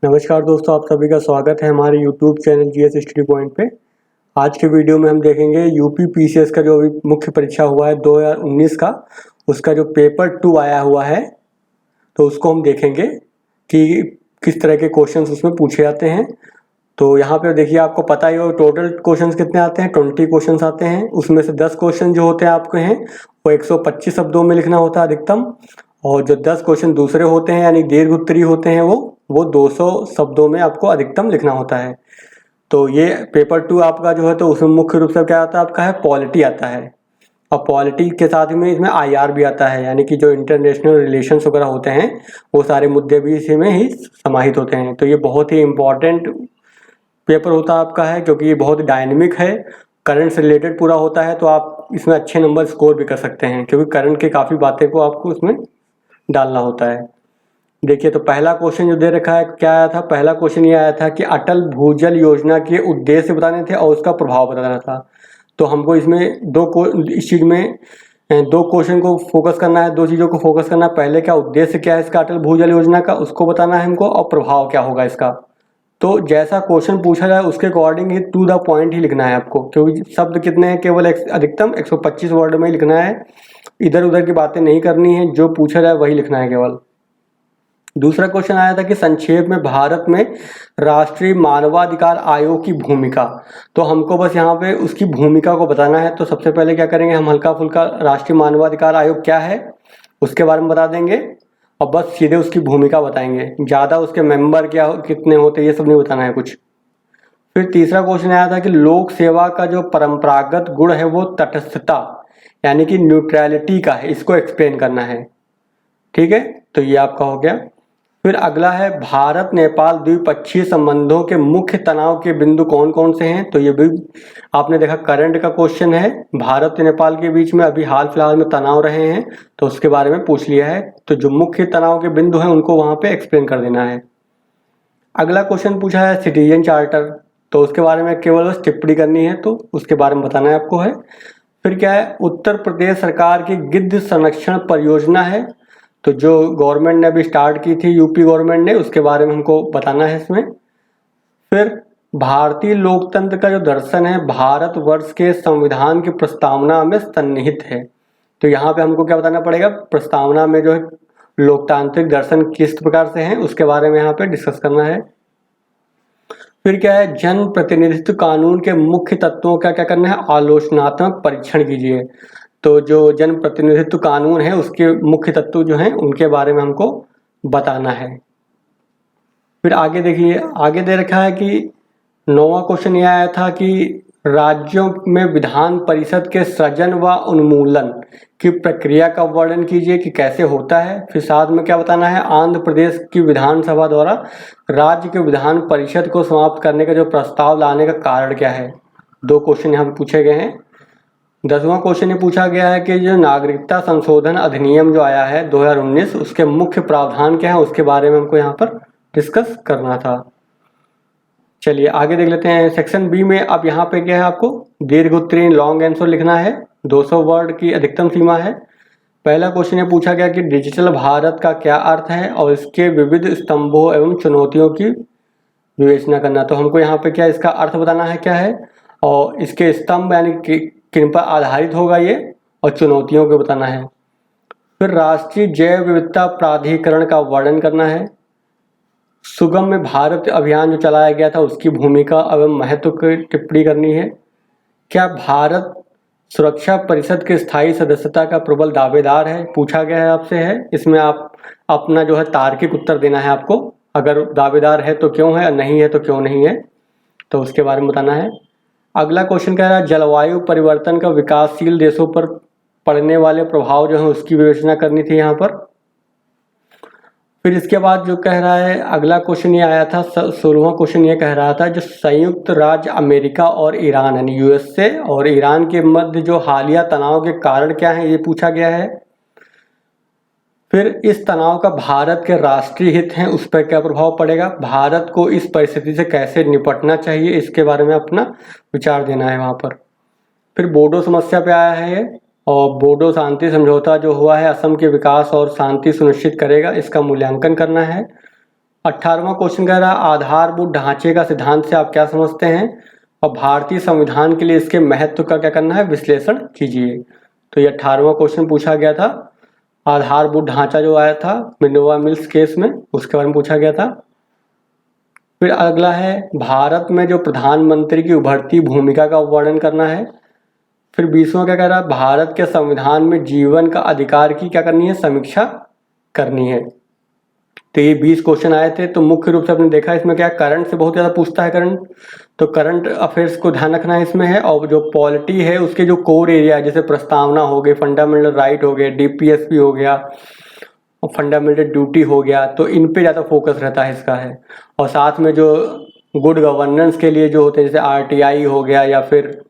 नमस्कार दोस्तों, आप सभी का स्वागत है हमारे YouTube channel GS study point पे। आज के वीडियो में हम देखेंगे यूपी पीसीएस का जो अभी मुख्य परीक्षा हुआ है 2019 का, उसका जो पेपर 2 आया हुआ है, तो उसको हम देखेंगे कि किस तरह के क्वेश्चंस उसमें पूछे जाते हैं। तो यहाँ पे देखिए, आपको पता ही हो टोटल क्वेश्चंस कितने आते हैं, 20 क्वेश्चंस आते हैं। उसमें से 10 क्वेश्चन जो होते हैं आपके हैं वो 125 शब्दों में लिखना होता है अधिकतम, और जो 10 क्वेश्चन दूसरे होते हैं यानी दीर्घ उत्तरी होते हैं वो 200 शब्दों में आपको अधिकतम लिखना होता है। तो ये पेपर 2 आपका जो है, तो उसमें मुख्य रूप से क्या आता है, आपका है पॉलिटी आता है। और पॉलिटी के साथ में इसमें आईआर भी आता है, यानी कि जो इंटरनेशनल रिलेशंस वगैरह होते हैं वो सारे मुद्दे भी इसी में ही समाहित होते हैं। तो ये बहुत ही इम्पोर्टेंट पेपर होता है आपका है, क्योंकि ये बहुत डायनेमिक है, करंट से रिलेटेड पूरा होता है। तो आप इसमें अच्छे नंबर स्कोर भी कर सकते हैं, क्योंकि करंट के काफ़ी बातें को आपको उसमें डालना होता है। देखिए, तो पहला क्वेश्चन जो दे रखा है, क्या आया था? पहला क्वेश्चन ये आया था कि अटल भूजल योजना के उद्देश्य बताने थे और उसका प्रभाव बताना था। तो हमको इसमें इस चीज़ में दो क्वेश्चन को फोकस करना है, दो चीज़ों को फोकस करना है। पहले क्या उद्देश्य क्या है इसका अटल भूजल योजना का, उसको बताना है हमको, और प्रभाव क्या होगा इसका। तो जैसा क्वेश्चन पूछा जाए उसके अकॉर्डिंग ही टू द पॉइंट ही लिखना है आपको, क्योंकि शब्द कितने हैं, केवल अधिकतम 125 वर्ड में ही लिखना है। इधर उधर की बातें नहीं करनी है, जो पूछा जाए वही लिखना है केवल। दूसरा क्वेश्चन आया था कि संक्षेप में भारत में राष्ट्रीय मानवाधिकार आयोग की भूमिका। तो हमको बस यहाँ पे उसकी भूमिका को बताना है। तो सबसे पहले क्या करेंगे, हम हल्का फुल्का राष्ट्रीय मानवाधिकार आयोग क्या है उसके बारे में बता देंगे, और बस सीधे उसकी भूमिका बताएंगे। ज़्यादा उसके मेंबर कितने होते हैं ये सब नहीं बताना है कुछ। फिर तीसरा क्वेश्चन आया था कि लोक सेवा का जो परंपरागत गुण है वो तटस्थता यानी कि न्यूट्रलिटी का है, इसको एक्सप्लेन करना है। ठीक है, तो ये आपका हो गया। फिर अगला है भारत नेपाल द्विपक्षीय संबंधों के मुख्य तनाव के बिंदु कौन कौन से हैं। तो ये भी आपने देखा करंट का क्वेश्चन है, भारत नेपाल के बीच में अभी हाल फिलहाल में तनाव रहे हैं, तो उसके बारे में पूछ लिया है। तो जो मुख्य तनाव के बिंदु हैं उनको वहां पे एक्सप्लेन कर देना है। अगला क्वेश्चन पूछा है सिटीजन चार्टर, तो उसके बारे में केवल बस टिप्पणी करनी है, तो उसके बारे में बताना है आपको है। फिर क्या है, उत्तर प्रदेश सरकार की गिद्ध संरक्षण परियोजना है, तो जो गवर्नमेंट ने अभी स्टार्ट की थी, यूपी गवर्नमेंट ने, उसके बारे में हमको बताना है इसमें। फिर भारतीय लोकतंत्र का जो दर्शन है भारतवर्ष के संविधान की प्रस्तावना में सन्निहित है। तो यहाँ पे हमको क्या बताना पड़ेगा, प्रस्तावना में जो है लोकतांत्रिक दर्शन किस प्रकार से हैं उसके बारे में यहाँ पे डिस्कस करना है। फिर क्या है, जन प्रतिनिधित्व कानून के मुख्य तत्वों का क्या करना है, आलोचनात्मक परीक्षण कीजिए। तो जो जन प्रतिनिधित्व कानून है उसके मुख्य तत्व जो हैं उनके बारे में हमको बताना है। फिर आगे देखिए, आगे दे रखा है कि 9वां क्वेश्चन यह आया था कि राज्यों में विधान परिषद के सृजन व उन्मूलन की प्रक्रिया का वर्णन कीजिए कि कैसे होता है। फिर साथ में क्या बताना है, आंध्र प्रदेश की विधानसभा द्वारा राज्य के विधान परिषद को समाप्त करने का जो प्रस्ताव लाने का कारण क्या है। दो क्वेश्चन यहाँ पे पूछे गए हैं। 10वां क्वेश्चन ये पूछा गया है कि जो नागरिकता संशोधन अधिनियम जो आया है 2019 उसके मुख्य प्रावधान क्या है उसके बारे में हमको यहाँ पर डिस्कस करना था। चलिए आगे देख लेते हैं सेक्शन बी में। अब यहाँ पे क्या है, आपको दीर्घ उत्तरीय लॉन्ग आंसर लिखना है, 200 वर्ड की अधिकतम सीमा है। पहला क्वेश्चन ये पूछा गया कि डिजिटल भारत का क्या अर्थ है और इसके विविध स्तंभों एवं चुनौतियों की विवेचना करना। तो हमको यहाँ पे क्या इसका अर्थ बताना है क्या है, और इसके स्तंभ यानी कि किन पर आधारित होगा ये, और चुनौतियों को बताना है। फिर राष्ट्रीय जैव विविधता प्राधिकरण का वर्णन करना है। सुगम में भारत अभियान जो चलाया गया था उसकी भूमिका एवं महत्व की टिप्पणी करनी है। क्या भारत सुरक्षा परिषद के स्थायी सदस्यता का प्रबल दावेदार है, पूछा गया है आपसे है। इसमें आप अपना जो है तार्किक उत्तर देना है आपको, अगर दावेदार है तो क्यों है और नहीं है तो क्यों नहीं है, तो उसके बारे में बताना है। अगला क्वेश्चन कह रहा है जलवायु परिवर्तन का विकासशील देशों पर पड़ने वाले प्रभाव जो है उसकी विवेचना करनी थी यहाँ पर। फिर इसके बाद जो कह रहा है, अगला क्वेश्चन ये आया था 16वां क्वेश्चन ये कह रहा था जो संयुक्त राज्य अमेरिका और ईरान यानी यूएसए और ईरान के मध्य जो हालिया तनाव के कारण क्या है ये पूछा गया है। फिर इस तनाव का भारत के राष्ट्रीय हित हैं उस पर क्या प्रभाव पड़ेगा, भारत को इस परिस्थिति से कैसे निपटना चाहिए इसके बारे में अपना विचार देना है वहाँ पर। फिर बोडो समस्या पे आया है ये, और बोडो शांति समझौता जो हुआ है असम के विकास और शांति सुनिश्चित करेगा, इसका मूल्यांकन करना है। 18वां क्वेश्चन कह रहा है आधारभूत ढांचे का सिद्धांत से आप क्या समझते हैं, और भारतीय संविधान के लिए इसके महत्व का क्या करना है, विश्लेषण कीजिए। तो ये 18वां क्वेश्चन पूछा गया था। आधारभूत ढांचा जो आया था मिनर्वा मिल्स केस में, उसके बारे में पूछा गया था। फिर अगला है भारत में जो प्रधानमंत्री की उभरती भूमिका का वर्णन करना है। फिर 20वां क्या कह रहा है, भारत के संविधान में जीवन का अधिकार की क्या करनी है, समीक्षा करनी है। तो ये 20 क्वेश्चन आए थे। तो मुख्य रूप से आपने देखा इसमें क्या करंट से बहुत ज़्यादा पूछता है करंट, तो करंट अफेयर्स को ध्यान रखना है इसमें है। और जो पॉलिटी है उसके जो कोर एरिया जैसे प्रस्तावना हो गए, फंडामेंटल राइट हो गए, डीपीएसपी हो गया और फंडामेंटल ड्यूटी हो गया, तो इन पे ज़्यादा फोकस रहता है इसका है। और साथ में जो गुड गवर्नेंस के लिए जो होते हैं जैसे आरटीआई हो गया या फिर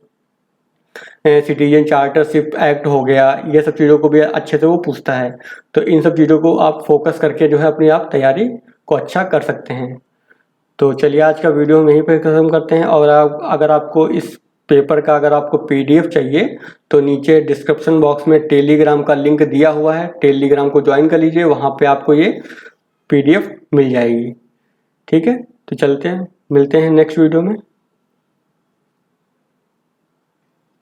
सिटीजन चार्टरशिप एक्ट हो गया, ये सब चीज़ों को भी अच्छे से वो पूछता है। तो इन सब चीज़ों को आप फोकस करके जो है अपनी आप तैयारी को अच्छा कर सकते हैं। तो चलिए आज का वीडियो हम यहीं पर खत्म करते हैं। और अगर आपको इस पेपर का अगर आपको पीडीएफ चाहिए तो नीचे डिस्क्रिप्शन बॉक्स में टेलीग्राम का लिंक दिया हुआ है, टेलीग्राम को ज्वाइन कर लीजिए, वहाँ पे आपको ये पीडीएफ मिल जाएगी। ठीक है, तो चलते हैं, मिलते हैं नेक्स्ट वीडियो में।